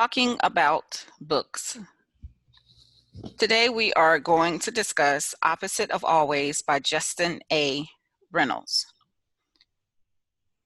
talking about books. Today we are going to discuss Opposite of Always by Justin A. Reynolds.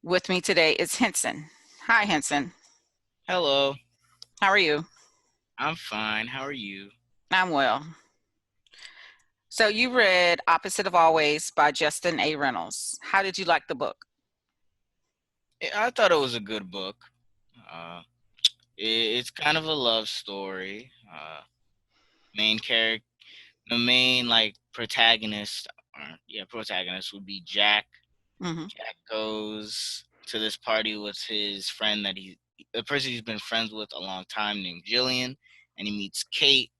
With me today is Henson. Hi, Henson. Hello, How are you? I'm fine. How are you? I'm well. So you read Opposite of Always by Justin A. Reynolds. How did you like the book? I thought it was a good book. Uh, it's kind of a love story. Main character, the main like protagonist, protagonist would be Jack. Hmm. Jack goes to this party with his friend the person he's been friends with a long time named Jillian, and he meets Kate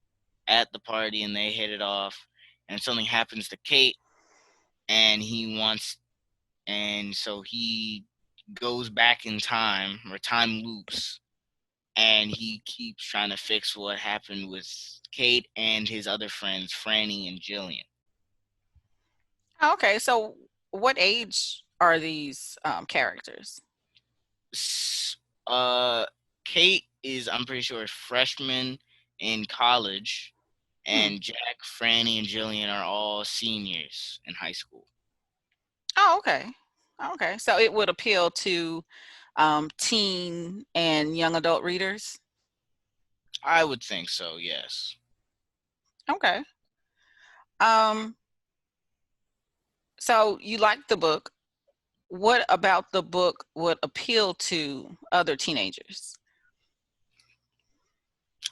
at the party, and they hit it off. And something happens to Kate, and so he goes back in time, or time loops, and he keeps trying to fix what happened with Kate and his other friends, Franny and Jillian. Okay, so what age are these characters? S- Uh, Kate is, I'm pretty sure, a freshman in college, Hmm. and Jack, Franny, and Jillian are all seniors in high school. Oh, okay. Okay, so it would appeal to teen and young adult readers. I would think so, yes. Okay. Um, so you like the book. What about the book would appeal to other teenagers?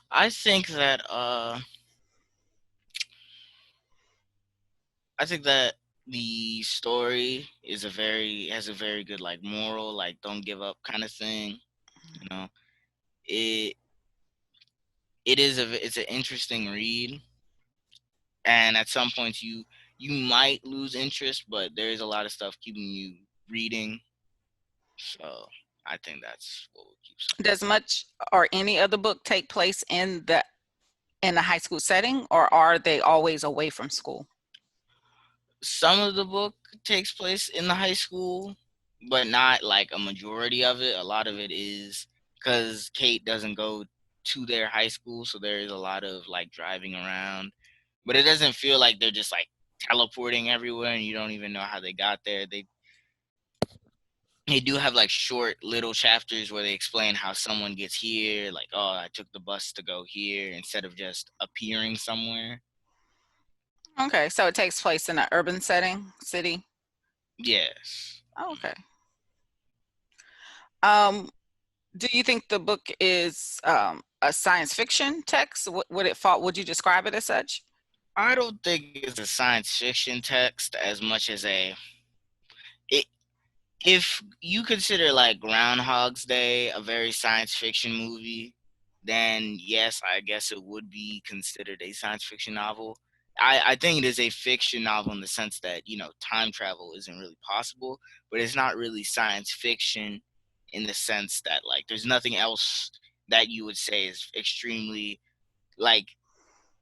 I think that I think that the story has a very good like moral, like don't give up kind of thing. You know, it it's an interesting read, and at some points you might lose interest, but there is a lot of stuff keeping you reading. So I think that's what will keep someone. Does much or any other book take place in the high school setting, or are they always away from school? Some of the book takes place in the high school, but not like a majority of it. A lot of it is because Kate doesn't go to their high school, so there is a lot of like driving around. But it doesn't feel like they're just like teleporting everywhere and you don't even know how they got there. They do have like short little chapters where they explain how someone gets here, like, oh, I took the bus to go here, instead of just appearing somewhere. Okay, so it takes place in an urban setting, city. Yes. Oh, okay. Um, do you think the book is a science fiction text? Would it fall? Would you describe it as such? I don't think it's a science fiction text as much as it, if you consider like Groundhog's Day a very science fiction movie, then yes, I guess it would be considered a science fiction novel. I think it is a fiction novel in the sense that, time travel isn't really possible, but it's not really science fiction in the sense that like there's nothing else that you would say is extremely like,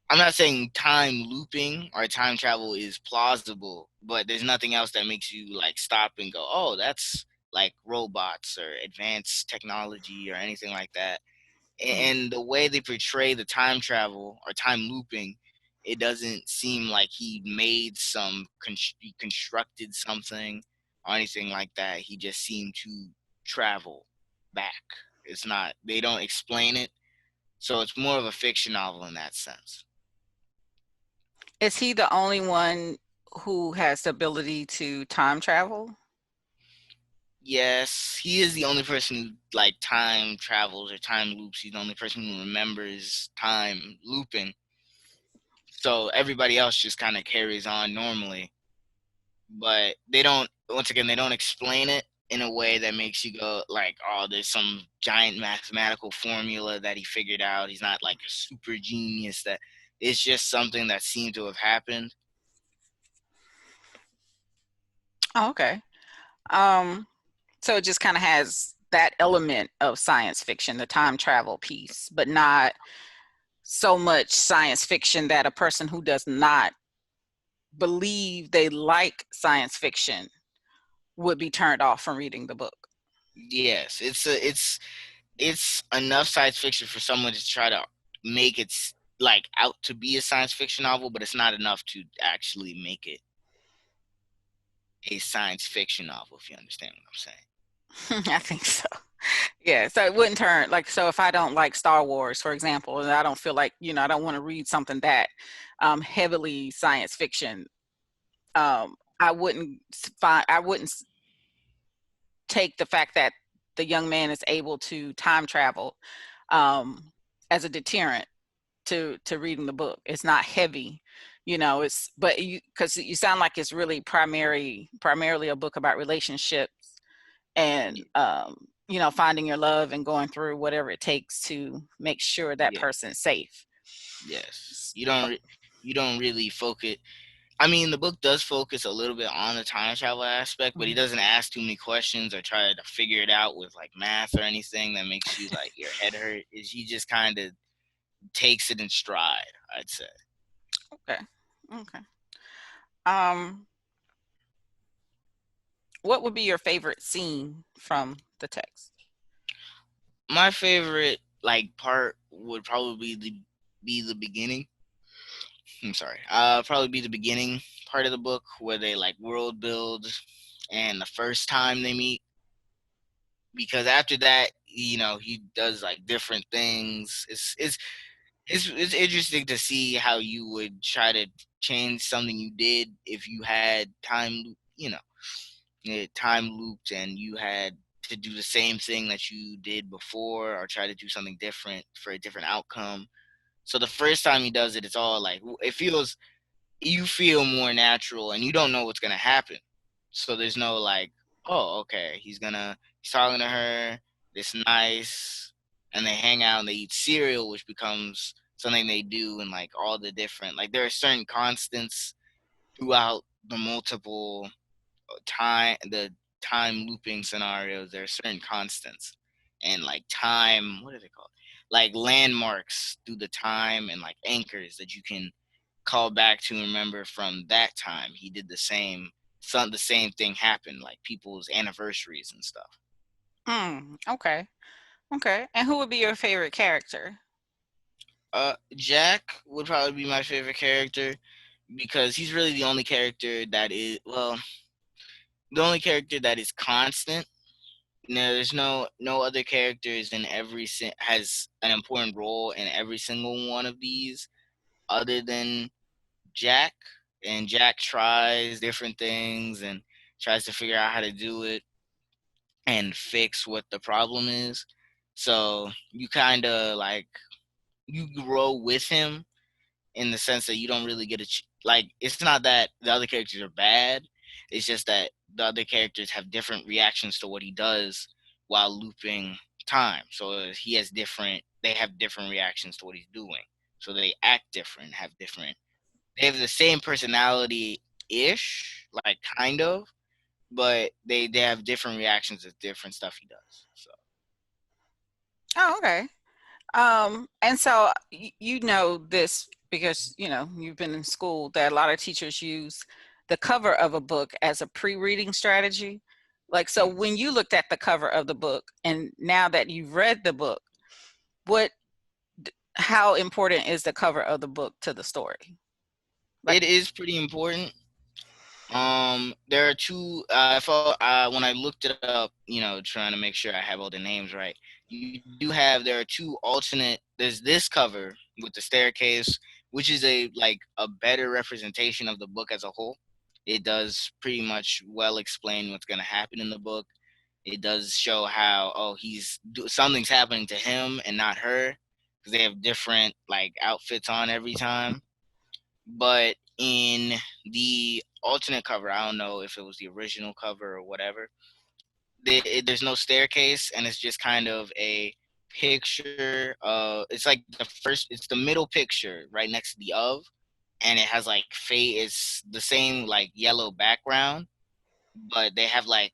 I'm not saying time looping or time travel is plausible, but there's nothing else that makes you like stop and go, "Oh, that's like robots or advanced technology or anything like that." Mm. And the way they portray the time travel or time looping, it doesn't seem like he constructed something or anything like that. He just seemed to travel back. It's not, they don't explain it, so it's more of a fiction novel in that sense. Is he the only one who has the ability to time travel? Yes, he is the only person who like time travels or time loops. He's the only person who remembers time looping. So everybody else just kind of carries on normally, but they don't. Once again, they don't explain it in a way that makes you go like, "Oh, there's some giant mathematical formula that he figured out." He's not like a super genius. That it's just something that seemed to have happened. Oh, okay. Um, so it just kind of has that element of science fiction, the time travel piece, but not so much science fiction that a person who does not believe they like science fiction would be turned off from reading the book. Yes, it's it's enough science fiction for someone to try to make it like out to be a science fiction novel, but it's not enough to actually make it a science fiction novel. If you understand what I'm saying. I think so. Yeah, so it wouldn't turn like so if I don't like Star Wars, for example, and I don't feel like, I don't want to read something that heavily science fiction, I wouldn't take the fact that the young man is able to time travel um as a deterrent to reading the book. It's not heavy, it's but you because you sound like it's really primarily a book about relationships and Yeah, finding your love and going through whatever it takes to make sure that yeah, person's safe. yes. You don't really focus. I mean, the book does focus a little bit on the time travel aspect, but he Mhm. doesn't ask too many questions or try to figure it out with like math or anything that makes you like your head hurt. Is he just kind of takes it in stride, I'd say. Okay. Okay. Um, what would be your favorite scene from the text? My favorite like part would probably be the beginning. I'm sorry. Probably be the beginning part of the book where they like world build and the first time they meet, because after that, he does like different things. It's interesting to see how you would try to change something you did if you had time looped and you had to do the same thing that you did before or try to do something different for a different outcome. So the first time he does it, it's all like it feels you feel more natural and you don't know what's gonna happen. So there's no like, oh, okay, he's talking to her, it's nice, and they hang out and they eat cereal, which becomes something they do and like all the different like there are certain constants throughout the multiple time looping scenarios. There are certain constants and like time, what are they called? Like landmarks through the time and like anchors that you can call back to and remember from that time. He did the same thing happened, like people's anniversaries and stuff. Okay. Okay. And who would be your favorite character? Jack would probably be my favorite character because he's really the only character that is the only character that is constant. No, there's no other characters in has an important role in every single one of these other than Jack. And Jack tries different things and tries to figure out how to do it and fix what the problem is. So you kind of like you grow with him in the sense that you don't really get like it's not that the other characters are bad. It's just that the other characters have different reactions to what he does while looping time. So they have different reactions to what he's doing. So they act different, they have the same personality ish, like kind of, but they have different reactions to different stuff he does. So Oh, okay. And so you know this because you've been in school that a lot of teachers use the cover of a book as a pre-reading strategy. Like, so mm. when you looked at the cover of the book and now that you've read the book, what, how important is the cover of the book to the story? Like, It is pretty important. There are two. When I looked it up, trying to make sure I have all the names right. There are two alternate. There's this cover with the staircase, which is a better representation of the book as a whole. It does pretty much well explain what's going to happen in the book. It does show how something's happening to him and not her because they have different like outfits on every time. But in the alternate cover, I don't know if it was the original cover or whatever. There's no staircase, and it's just kind of a picture. It's like it's the middle picture right next to the of, and it has like fade. It's the same like yellow background, but they have like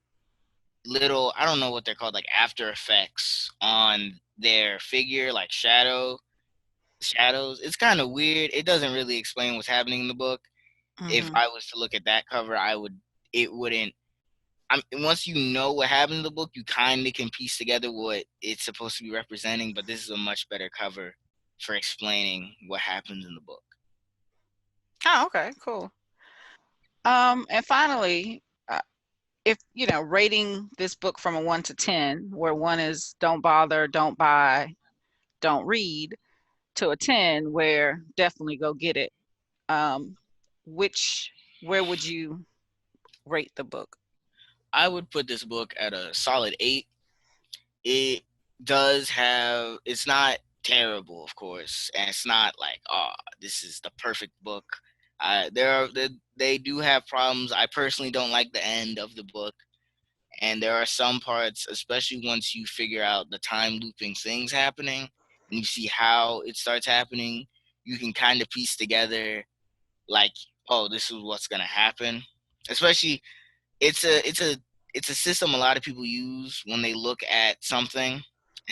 little, I don't know what they're called, like after effects on their figure, like shadows. It's kind of weird. It doesn't really explain what's happening in the book. If mhm. I was to look at that cover, it wouldn't. once you know what happened in the book, you kind of can piece together what it's supposed to be representing. But this is a much better cover for explaining what happens in the book. Oh, okay, cool. And finally, if you know, rating this book from a 1 to 10, where 1 is don't bother, don't buy, don't read, to a 10 where definitely go get it. Um, which where would you rate the book? I would put this book at a solid 8. It does have, it's not terrible, of course, and it's not like, oh, this is the perfect book. They do have problems. I personally don't like the end of the book, and there are some parts, especially once you figure out the time looping things happening and you see how it starts happening, you can kind of piece together like, oh, this is what's gonna happen. Especially it's a system a lot of people use when they look at something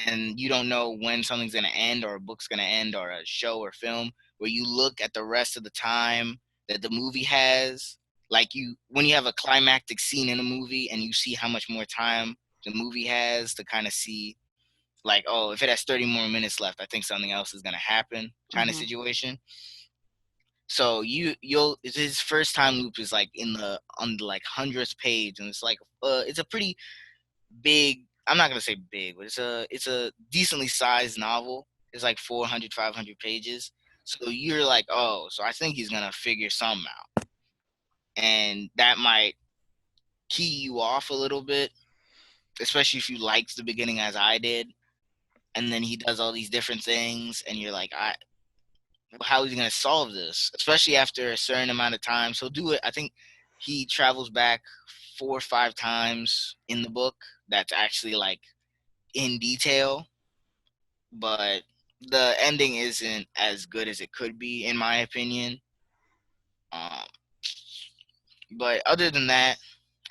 and you don't know when something's going to end or a book's going to end or a show or film, where you look at the rest of the time that the movie has, like you when you have a climactic scene in a movie and you see how much more time the movie has to kind of see, like, oh, if it has 30 more minutes left, I think something else is going to happen, kind of Hmm. situation. So you'll his first time loop is like in the on the like 100th page, and it's like it's a pretty big. I'm not gonna say big, but it's a decently sized novel. It's like 400 500 pages. So you're like, oh, so I think he's gonna figure something out, and that might key you off a little bit, especially if you liked the beginning as I did, and then he does all these different things, and you're like, how is he going to solve this, especially after a certain amount of time. So do it. I think he travels back 4 or 5 times in the book. That's actually like in detail, but the ending isn't as good as it could be, in my opinion. Um, but other than that,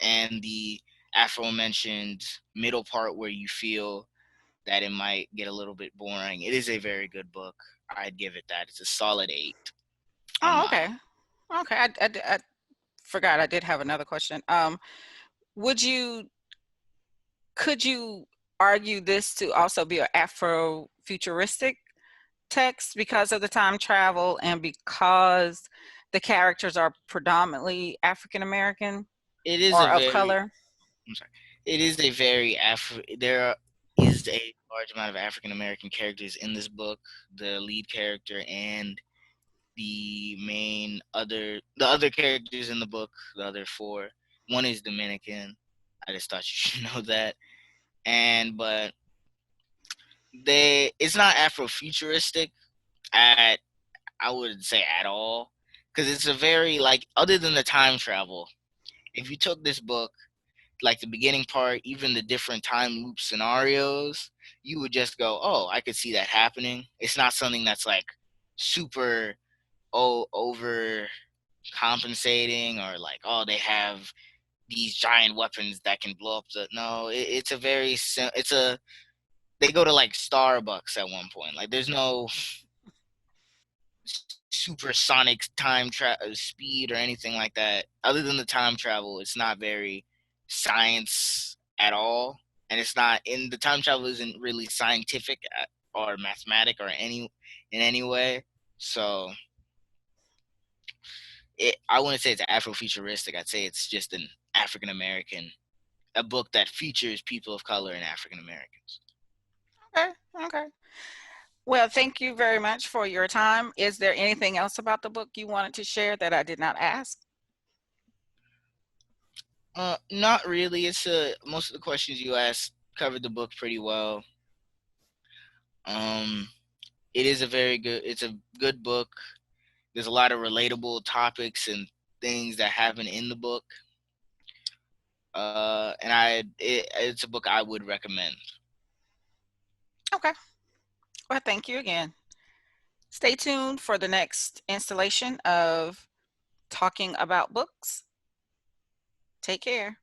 and the aforementioned middle part where you feel that it might get a little bit boring, it is a very good book. I'd give it that. It's a solid 8 on Oh, mine. okay. Okay. I forgot I did have another question. Would you could you argue this to also be an Afro-futuristic text because of the time travel and because the characters are predominantly African American It is a or of very color? I'm sorry. It is a very there is a large amount of African American characters in this book. The lead character and the other characters in the book, the other four. One is Dominican. I just thought you should know that. And but it's not Afrofuturistic at I wouldn't say at all, because it's a very, like, other than the time travel. If you took this book, like the beginning part, even the different time loop scenarios, you would just go, "Oh, I could see that happening." It's not something that's like super over compensating, or like, oh, they have these giant weapons that can blow up the. No, it's a very it's a they go to like Starbucks at one point. Like there's no supersonic speed or anything like that. Other than the time travel, it's not very science at all, and it's not in the time travel isn't really scientific or mathematic or in any way. So I wouldn't say it's Afrofuturistic. I'd say it's just an African American, a book that features people of color and African Americans. Okay, okay. Well, thank you very much for your time. Is there anything else about the book you wanted to share that I did not ask? Not really. It's most of the questions you asked covered the book pretty well. Um, it is a very good. It's a good book. There's a lot of relatable topics and things that happen in the book. And it's a book I would recommend. Okay. Well, thank you again. Stay tuned for the next installation of Talking About Books. Take care.